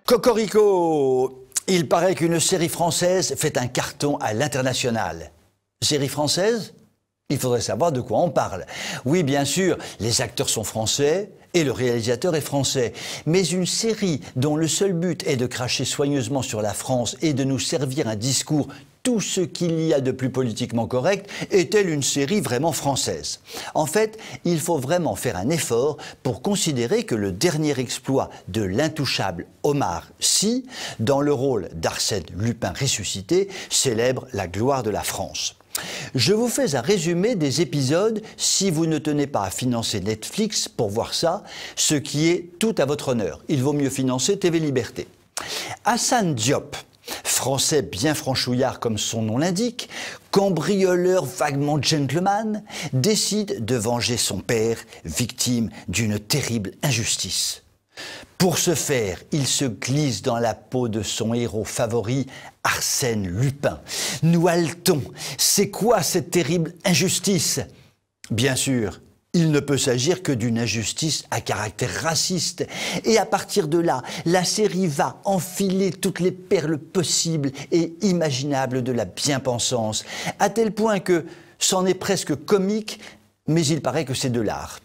Cocorico! Il paraît qu'une série française fait un carton à l'international. Série française? Il faudrait savoir de quoi on parle. Oui, bien sûr, les acteurs sont français et le réalisateur est français. Mais une série dont le seul but est de cracher soigneusement sur la France et de nous servir un discours tout ce qu'il y a de plus politiquement correct, est-elle une série vraiment française? En fait, il faut vraiment faire un effort pour considérer que le dernier exploit de l'intouchable Omar Sy, dans le rôle d'Arsène Lupin ressuscité, célèbre la gloire de la France. Je vous fais un résumé des épisodes si vous ne tenez pas à financer Netflix pour voir ça, ce qui est tout à votre honneur. Il vaut mieux financer TV Liberté. Assane Diop, français bien franchouillard comme son nom l'indique, cambrioleur vaguement gentleman, décide de venger son père, victime d'une terrible injustice. Pour ce faire, il se glisse dans la peau de son héros favori, Arsène Lupin. Nous haletons. C'est quoi cette terrible injustice? Bien sûr, il ne peut s'agir que d'une injustice à caractère raciste. Et à partir de là, la série va enfiler toutes les perles possibles et imaginables de la bien-pensance, à tel point que c'en est presque comique, mais il paraît que c'est de l'art.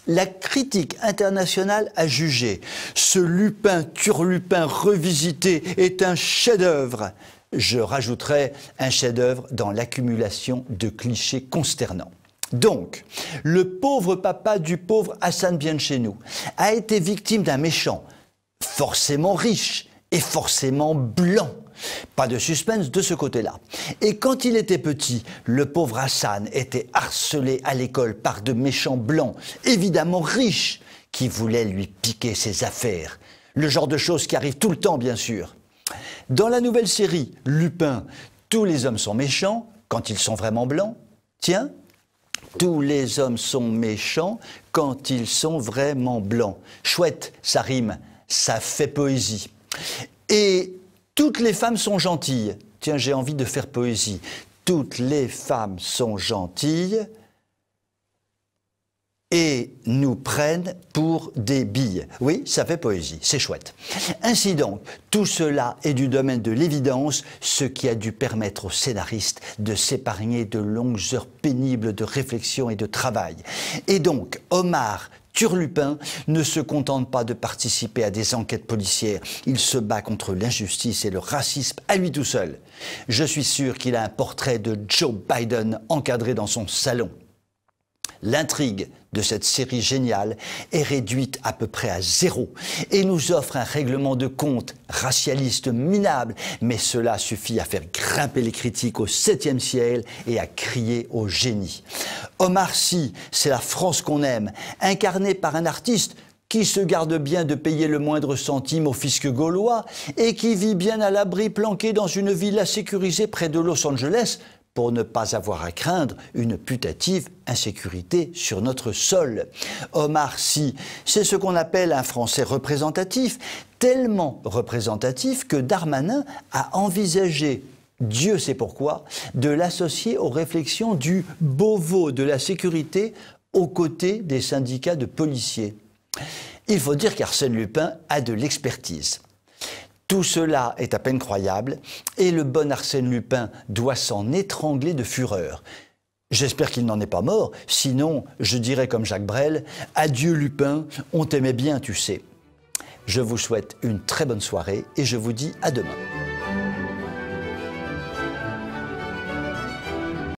La critique internationale a jugé « Ce Lupin turlupin revisité est un chef-d'œuvre ». Je rajouterai un chef-d'œuvre dans l'accumulation de clichés consternants. Donc, le pauvre papa du pauvre Hassan Bienchenou a été victime d'un méchant, forcément riche et forcément blanc. Pas de suspense de ce côté-là. Et quand il était petit, le pauvre Hassan était harcelé à l'école par de méchants blancs, évidemment riches, qui voulaient lui piquer ses affaires. Le genre de choses qui arrivent tout le temps, bien sûr. Dans la nouvelle série Lupin, tous les hommes sont méchants quand ils sont vraiment blancs. Tiens, tous les hommes sont méchants quand ils sont vraiment blancs. Chouette, ça rime, ça fait poésie. Et toutes les femmes sont gentilles. Tiens, j'ai envie de faire poésie. Toutes les femmes sont gentilles et nous prennent pour des billes. Oui, ça fait poésie, c'est chouette. Ainsi donc, tout cela est du domaine de l'évidence, ce qui a dû permettre aux scénaristes de s'épargner de longues heures pénibles de réflexion et de travail. Et donc, Omar Turlupin ne se contente pas de participer à des enquêtes policières, il se bat contre l'injustice et le racisme à lui tout seul. Je suis sûr qu'il a un portrait de Joe Biden encadré dans son salon. L'intrigue de cette série géniale est réduite à peu près à zéro et nous offre un règlement de compte racialiste minable, mais cela suffit à faire grimper les critiques au 7e ciel et à crier au génie. Omar Sy, c'est la France qu'on aime, incarnée par un artiste qui se garde bien de payer le moindre centime au fisc gaulois et qui vit bien à l'abri planqué dans une villa sécurisée près de Los Angeles, pour ne pas avoir à craindre une putative insécurité sur notre sol. Omar Sy, c'est ce qu'on appelle un Français représentatif, tellement représentatif que Darmanin a envisagé, Dieu sait pourquoi, de l'associer aux réflexions du Beauvau de la sécurité aux côtés des syndicats de policiers. Il faut dire qu'Arsène Lupin a de l'expertise. Tout cela est à peine croyable et le bon Arsène Lupin doit s'en étrangler de fureur. J'espère qu'il n'en est pas mort, sinon je dirais comme Jacques Brel « Adieu Lupin, on t'aimait bien, tu sais ». Je vous souhaite une très bonne soirée et je vous dis à demain.